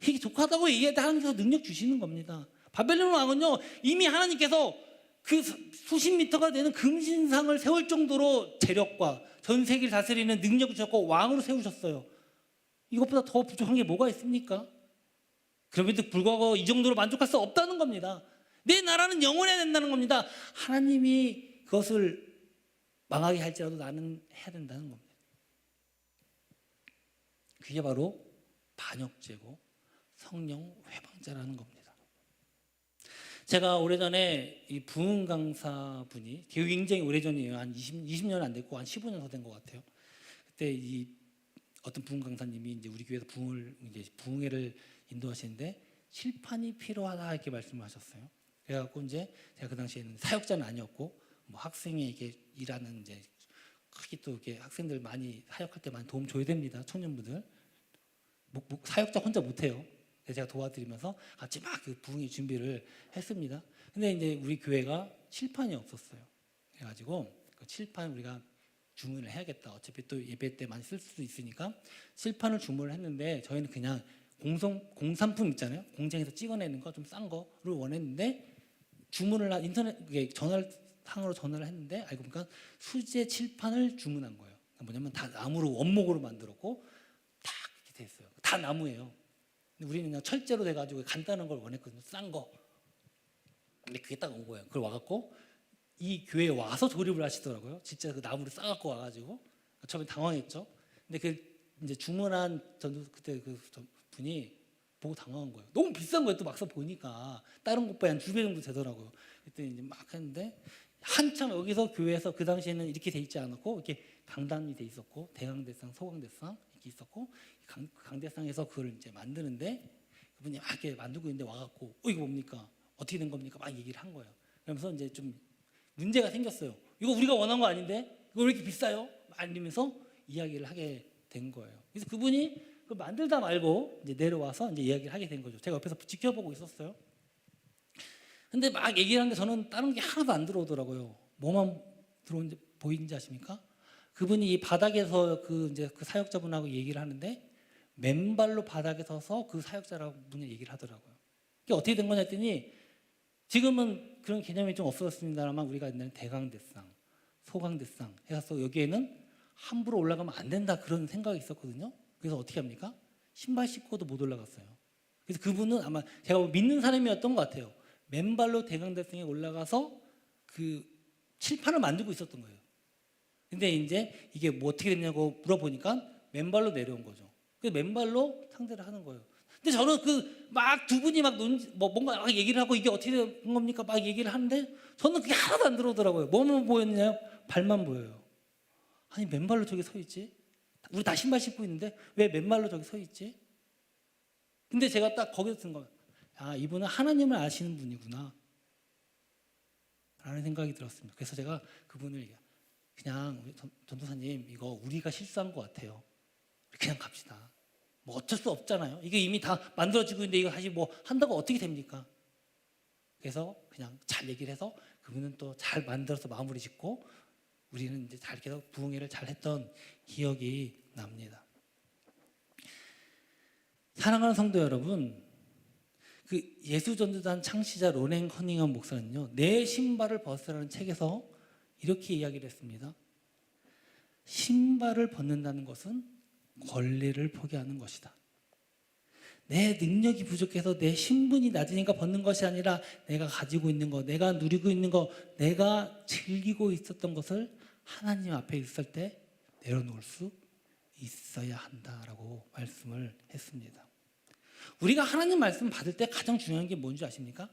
이게 족하다고 얘기할 때 하나님께서 능력 주시는 겁니다. 바벨론 왕은요 이미 하나님께서 그 수십 미터가 되는 금신상을 세울 정도로 재력과 전 세계를 다스리는 능력을 주셨고 왕으로 세우셨어요. 이것보다 더 부족한 게 뭐가 있습니까? 그럼에도 불구하고 이 정도로 만족할 수 없다는 겁니다. 내 나라는 영원해야 된다는 겁니다. 하나님이 그것을 망하게 할지라도 나는 해야 된다는 겁니다. 그게 바로 반역죄고 성령 회방죄라는 겁니다. 제가 오래전에 이 부흥 강사분이 굉장히 오래전이에요. 한 20년 안 됐고 한 15년 더 된 것 같아요. 그때 이 어떤 부흥 강사님이 이제 우리 교회에서 부흥회를 인도하시는데 칠판이 필요하다 이렇게 말씀하셨어요. 그래갖고 이제 제가 그 당시에는 사역자는 아니었고 뭐 학생에게 일하는 이제 크게 또 이렇게 학생들 많이 사역할 때 많이 도움 줘야 됩니다. 청년분들 사역자 혼자 못해요. 그래서 제가 도와드리면서 같이 막 그 부흥회 준비를 했습니다. 근데 이제 우리 교회가 칠판이 없었어요. 그래가지고 그 칠판 우리가 주문을 해야겠다. 어차피 또 예배 때 많이 쓸 수도 있으니까 칠판을 주문을 했는데 저희는 그냥 공산품 있잖아요. 공장에서 찍어내는 거 좀 싼 거를 원했는데 주문을 인터넷 전화상으로 전화를 했는데 알고 보니까 수제 칠판을 주문한 거예요. 뭐냐면 다 나무로 원목으로 만들었고 다 이렇게 돼 있어요. 다 나무예요. 근데 우리는 그냥 철제로 돼가지고 간단한 걸 원했거든요. 싼 거. 근데 그게 딱 온 거예요. 그걸 와갖고 이 교회에 와서 조립을 하시더라고요. 진짜 그 나무를 싸갖고 와가지고 처음에 당황했죠. 근데 그 이제 주문한 그때 그 분이 보고 당황한 거예요. 너무 비싼 거예요. 또 막상 보니까 다른 것보다 한 2배 정도 되더라고요. 그때 이제 막 했는데 한참 여기서 교회에서 그 당시에는 이렇게 돼 있지 않았고 이렇게 강단이 돼 있었고 대강대상, 소강대상 이렇게 있었고 강대상에서 그걸 이제 만드는데 그분이 막 이렇게 만들고 있는데 와갖고 이거 뭡니까? 어떻게 된 겁니까? 막 얘기를 한 거예요. 그러면서 이제 좀 문제가 생겼어요. 이거 우리가 원한 거 아닌데 이거 왜 이렇게 비싸요? 말리면서 이야기를 하게 된 거예요. 그래서 그분이 그 만들다 말고 이제 내려와서 이제 이야기를 하게 된 거죠. 제가 옆에서 지켜보고 있었어요. 근데 막 얘기를 하는데 저는 다른 게 하나도 안 들어오더라고요. 뭐만 들어오는지 보이는지 아십니까? 그분이 이 바닥에서 그 사역자분하고 얘기를 하는데 맨발로 바닥에 서서 그 사역자분이 얘기를 하더라고요. 이게 어떻게 된 거냐 했더니 지금은 그런 개념이 좀 없어졌습니다만 우리가 옛날에 대강대상, 소강대상 해서 여기에는 함부로 올라가면 안 된다 그런 생각이 있었거든요. 그래서 어떻게 합니까? 신발 신고도 못 올라갔어요. 그래서 그분은 아마 제가 믿는 사람이었던 것 같아요. 맨발로 대강대상에 올라가서 그 칠판을 만들고 있었던 거예요. 근데 이제 이게 뭐 어떻게 됐냐고 물어보니까 맨발로 내려온 거죠. 그래서 맨발로 상대를 하는 거예요. 근데 저는 그 막 두 분이 막 뭔가 막 얘기를 하고 이게 어떻게 된 겁니까? 막 얘기를 하는데 저는 그게 하나도 안 들어오더라고요. 뭐만 보였냐요? 발만 보여요. 아니 맨발로 저기 서 있지? 우리 다 신발 신고 있는데 왜 맨발로 저기 서 있지? 근데 제가 딱 거기서 든 거예요. 아 이분은 하나님을 아시는 분이구나 라는 생각이 들었습니다. 그래서 제가 그분을 그냥 전도사님 이거 우리가 실수한 것 같아요. 그냥 갑시다. 뭐 어쩔 수 없잖아요. 이게 이미 다 만들어지고 있는데 이거 다시 뭐 한다고 어떻게 됩니까? 그래서 그냥 잘 얘기를 해서 그분은 또 잘 만들어서 마무리 짓고 우리는 이제 잘 계속 부흥회를 잘 했던 기억이 납니다. 사랑하는 성도 여러분, 그 예수전도단 창시자 로냉 커닝엄 목사는요, 내 신발을 벗으라는 책에서 이렇게 이야기를 했습니다. 신발을 벗는다는 것은 권리를 포기하는 것이다. 내 능력이 부족해서 내 신분이 낮으니까 벗는 것이 아니라 내가 가지고 있는 것, 내가 누리고 있는 것, 내가 즐기고 있었던 것을 하나님 앞에 있을 때 내려놓을 수 있어야 한다라고 말씀을 했습니다. 우리가 하나님 말씀 받을 때 가장 중요한 게 뭔지 아십니까?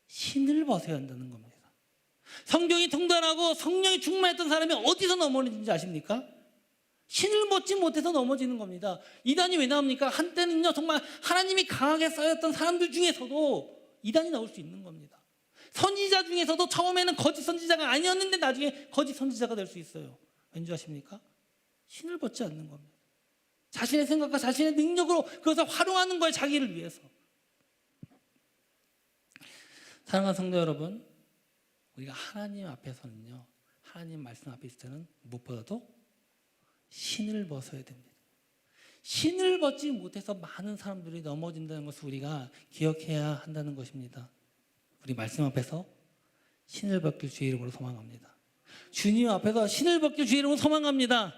신을 벗어야 한다는 겁니다. 성경이 통달하고 성령이 충만했던 사람이 어디서 넘어지는지 아십니까? 신을 벗지 못해서 넘어지는 겁니다. 이단이 왜 나옵니까? 한때는요 정말 하나님이 강하게 쌓였던 사람들 중에서도 이단이 나올 수 있는 겁니다. 선지자 중에서도 처음에는 거짓 선지자가 아니었는데 나중에 거짓 선지자가 될 수 있어요. 왠지 아십니까? 신을 벗지 않는 겁니다. 자신의 생각과 자신의 능력으로 그것을 활용하는 거예요. 자기를 위해서. 사랑하는 성도 여러분, 우리가 하나님 앞에서는요, 하나님 말씀 앞에 있을 때는 무엇보다도 신을 벗어야 됩니다. 신을 벗지 못해서 많은 사람들이 넘어진다는 것을 우리가 기억해야 한다는 것입니다. 우리 말씀 앞에서 신을 벗길 주의 이름으로 소망합니다. 주님 앞에서 신을 벗길 주의 이름으로 소망합니다.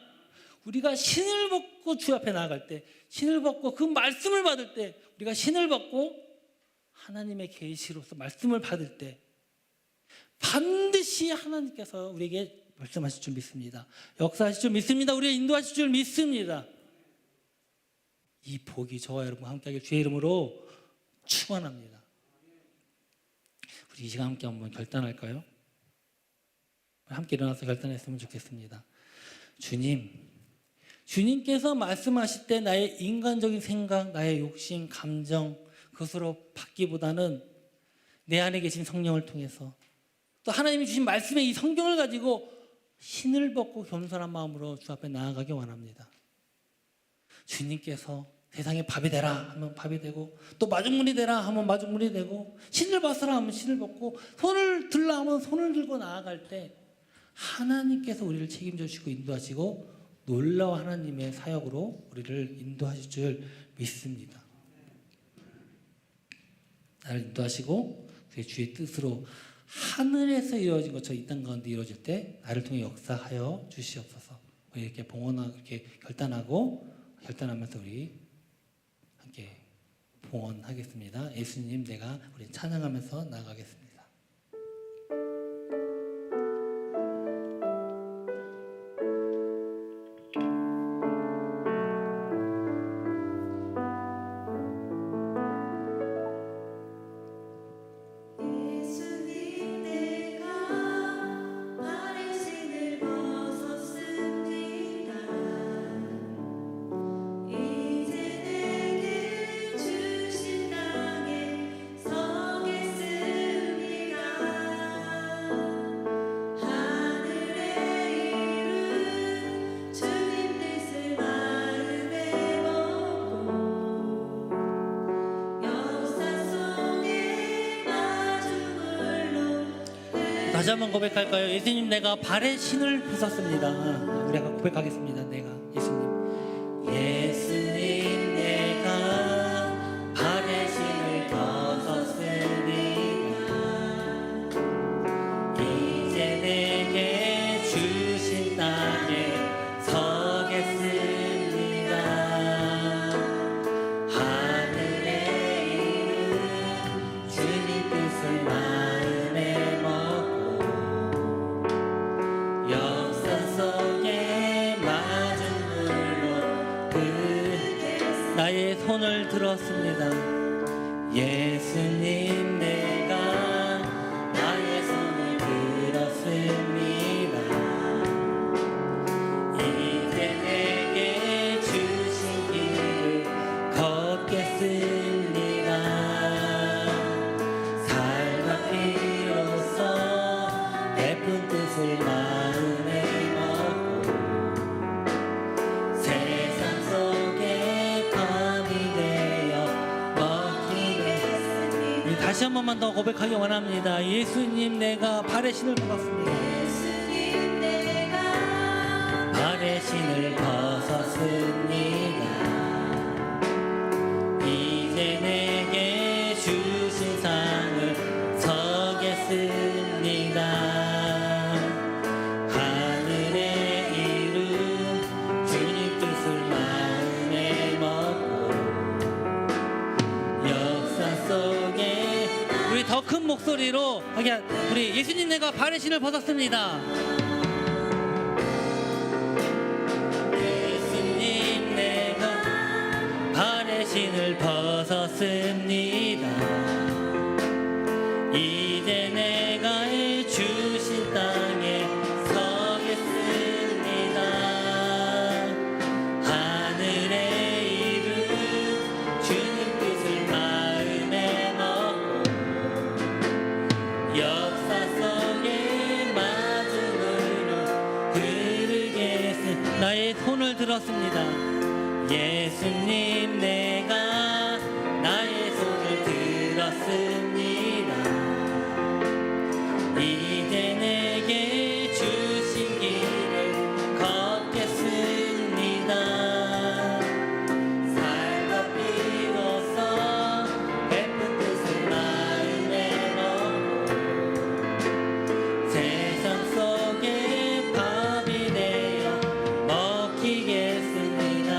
우리가 신을 벗고 주 앞에 나아갈 때, 신을 벗고 그 말씀을 받을 때, 우리가 신을 벗고 하나님의 계시로서 말씀을 받을 때 반드시 하나님께서 우리에게 말씀하실 줄 믿습니다. 역사하실 줄 믿습니다. 우리가 인도하실 줄 믿습니다. 이 복이 저와 여러분 함께하길 주의 이름으로 축원합니다. 우리 이 시간 함께 한번 결단할까요? 함께 일어나서 결단했으면 좋겠습니다. 주님께서 말씀하실 때 나의 인간적인 생각, 나의 욕심, 감정 그것으로 받기보다는 내 안에 계신 성령을 통해서 또 하나님이 주신 말씀의 이 성경을 가지고 신을 벗고 겸손한 마음으로 주 앞에 나아가기 원합니다. 주님께서 세상에 밥이 되라 하면 밥이 되고 또 마중물이 되라 하면 마중물이 되고 신을 벗으라 하면 신을 벗고 손을 들라 하면 손을 들고 나아갈 때 하나님께서 우리를 책임져 주시고 인도하시고 놀라운 하나님의 사역으로 우리를 인도하실 줄 믿습니다. 나를 인도하시고 그의 주의 뜻으로 하늘에서 이루어진 것처럼 이 땅 가운데 이루어질 때 나를 통해 역사하여 주시옵소서. 우리 이렇게 봉헌하고 이렇게 결단하면서 우리 함께 봉헌하겠습니다. 예수님 내가 우리 찬양하면서 나아가겠습니다. 다시 한번 고백할까요? 예수님 내가 발에 신을 벗었습니다. 우리가 고백하겠습니다. 내가 예수님 내가 발에 신을 벗었습니다. 이제 내게 주신 땅에 서겠습니다. 하늘에 이룬 주님 뜻을 마음에 먹고 나의 손을 들었습니다. 예수님 내가 나의 손을 들었습니다. 이제 내게 주신 길을 걷겠습니다. 삶과 피로써 예쁜 뜻을 마음에 먹고 세상 속에 밤이 되어 먹기를. 우리 다시 한 번만 더 고백하기 원합니다. 예수님 내가 발에 신을 벗었습니다. 예수님 내가 발에 신을 벗었습니다. 이제 내게 주신 상을 서겠습니다. 하늘에 이룬 주님 뜻을 마음에 먹고 역사 속에 우리 더 큰 목소리로 우리 예수님 내가 발에 신을 벗었습니다. 예수님 내가 발에 발에 신을 벗었습니다. 이제 내가 주신 땅에 서겠습니다. 하늘에 이룬 주님 뜻을 마음에 넣고 역사 속에 마중으로 흐르겠습니다. 나의 손을 들었습니다. 예수님, 내가 나의 손을 들었습니다. 이제 내게 주신 길을 걷겠습니다. 살과 피로써 베푼 뜻을 마음에 넣고 세상 속에 밥이 되어 먹히겠습니다.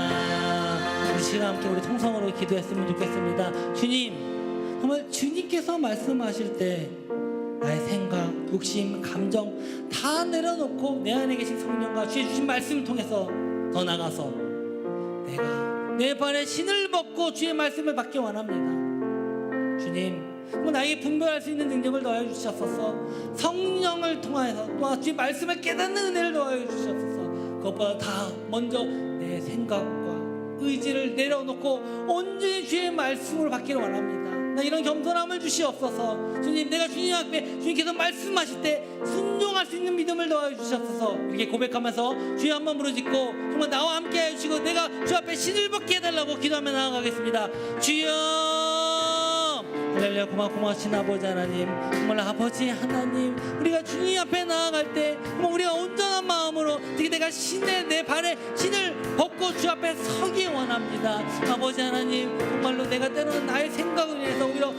우리 시간 함께 우리 통성으로 기도했으면 좋겠습니다. 주님, 정말 주님께서 말씀하실 때 나의 생각, 욕심, 감정 다 내려놓고 내 안에 계신 성령과 주의 주신 말씀을 통해서 더 나가서 내가 내 발에 신을 벗고 주의 말씀을 받기 원합니다. 주님, 나에게 분별할 수 있는 능력을 더하여 주시옵소서. 성령을 통하여서 또 주의 말씀을 깨닫는 은혜를 더하여 주시옵소서. 그것보다 다 먼저 내 생각과 의지를 내려놓고 온전히 주의 말씀을 받기를 원합니다. 나 이런 겸손함을 주시옵소서. 주님, 내가 주님 앞에 주님께서 말씀하실 때 순종할 수 있는 믿음을 더하여 주시옵소서. 이렇게 고백하면서 주여 한번 부르짖고 정말 나와 함께 해주시고 내가 주 앞에 신을 벗게 해달라고 기도하며 나아가겠습니다. 주여, 할렐루야. 고마우신 아버지 하나님, 정말 아버지 하나님, 우리가 주님 앞에 나아갈 때 우리가 온전한 마음으로 특히 내가 내 발에 신을 벗고 주 앞에 서기 원합니다. 아버지 하나님, 정말로 내가 때로는 나의 생각을 위해서 오히려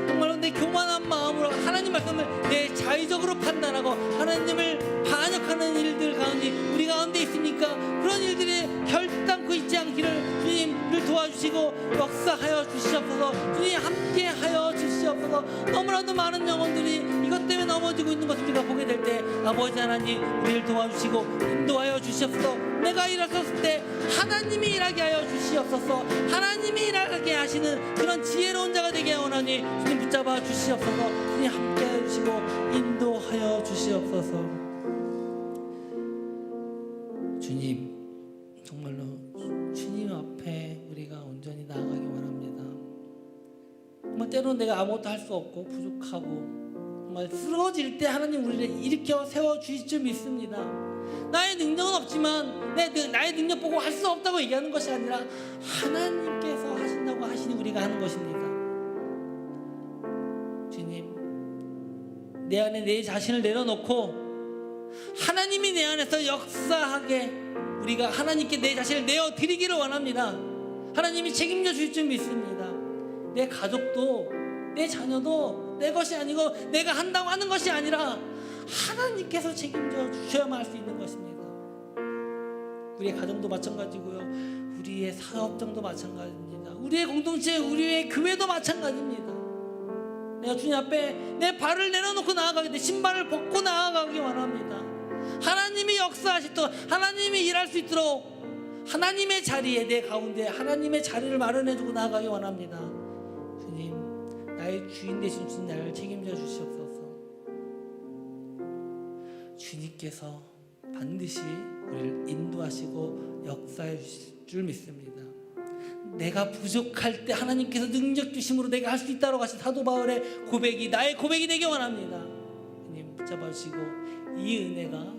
정말로 내 교만한 마음으로 하나님 말씀을 내 자의적으로 판단하고 하나님을 반역하는 일들 가운데 우리 가운데 있습니까? 그런 일들이 결단코 있지 않기를 주님을 도와주시고 역사하여 주시옵소서. 주님 함께하여 주시옵소서. 너무나도 많은 영혼들이 이것 때문에 넘어지고 있는 것을 우리가 보게 될 때 아버지 하나님, 우리를 도와주시고 인도하여 주시옵소서. 내가 일어섰을 때 하나님이 일하게 하여 주시옵소서. 하나님이 일하게 하시는 그런 지혜로운 자가 되게 원하니 주님 붙잡아 주시옵소서. 주님 함께하여 주시고 인도하여 주시옵소서. 주님, 정말로 주님 앞에 우리가 온전히 나아가기 원합니다. 정말 때로는 내가 아무것도 할 수 없고 부족하고 정말 쓰러질 때 하나님 우리를 일으켜 세워주실 줄 믿습니다. 나의 능력은 없지만 나의 능력 보고 할 수 없다고 얘기하는 것이 아니라 하나님께서 하신다고 하시니 우리가 하는 것입니다. 주님, 내 안에 내 자신을 내려놓고 하나님이 내 안에서 역사하게 우리가 하나님께 내 자신을 내어드리기를 원합니다. 하나님이 책임져 주실 줄 믿습니다. 내 가족도 내 자녀도 내 것이 아니고 내가 한다고 하는 것이 아니라 하나님께서 책임져 주셔야만 할 수 있는 것입니다. 우리의 가정도 마찬가지고요, 우리의 사업장도 마찬가지입니다. 우리의 공동체, 우리의 교회도 마찬가지입니다. 내가 주님 앞에 내 발을 내려놓고 나아가기 때 신발을 벗고 나아가기 원합니다. 하나님이 역사하시도록, 하나님이 일할 수 있도록 하나님의 자리에, 내 가운데 하나님의 자리를 마련해주고 나아가기 원합니다. 주님, 나의 주인 되신 주님, 나를 책임져 주시옵소서. 주님께서 반드시 우리를 인도하시고 역사해 주실 줄 믿습니다. 내가 부족할 때 하나님께서 능력 주심으로 내가 할 수 있다고 하신 사도 바울의 고백이 나의 고백이 되기 원합니다. 주님 붙잡아 주시고 이 은혜가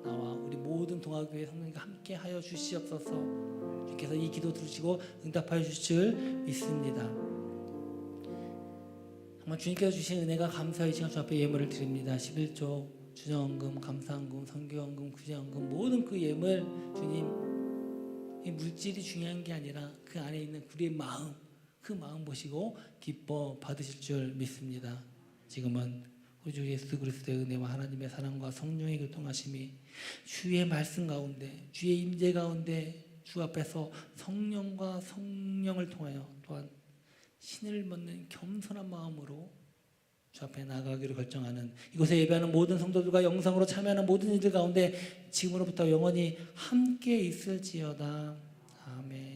나와 우리 모든 동아교회 성도님과 함께 하여 주시옵소서. 주께서 이 기도 들으시고 응답하여 주실 줄 믿습니다. 정말 주님께서 주신 은혜가 감사의 시간 주 앞에 예물을 드립니다. 11조 주정헌금, 감사헌금, 선교헌금, 구제헌금 모든 그 예물, 주님, 이 물질이 중요한 게 아니라 그 안에 있는 우리의 마음, 그 마음 보시고 기뻐 받으실 줄 믿습니다. 지금은 우리 주 예수 그리스도의 은혜와 하나님의 사랑과 성령의 교통하심이 주의 말씀 가운데, 주의 임재 가운데 주 앞에서 성령과 성령을 통하여 또한 신을 벗는 겸손한 마음으로 주 앞에 나가기를 결정하는 이곳에 예배하는 모든 성도들과 영상으로 참여하는 모든 이들 가운데 지금으로부터 영원히 함께 있을지어다. 아멘.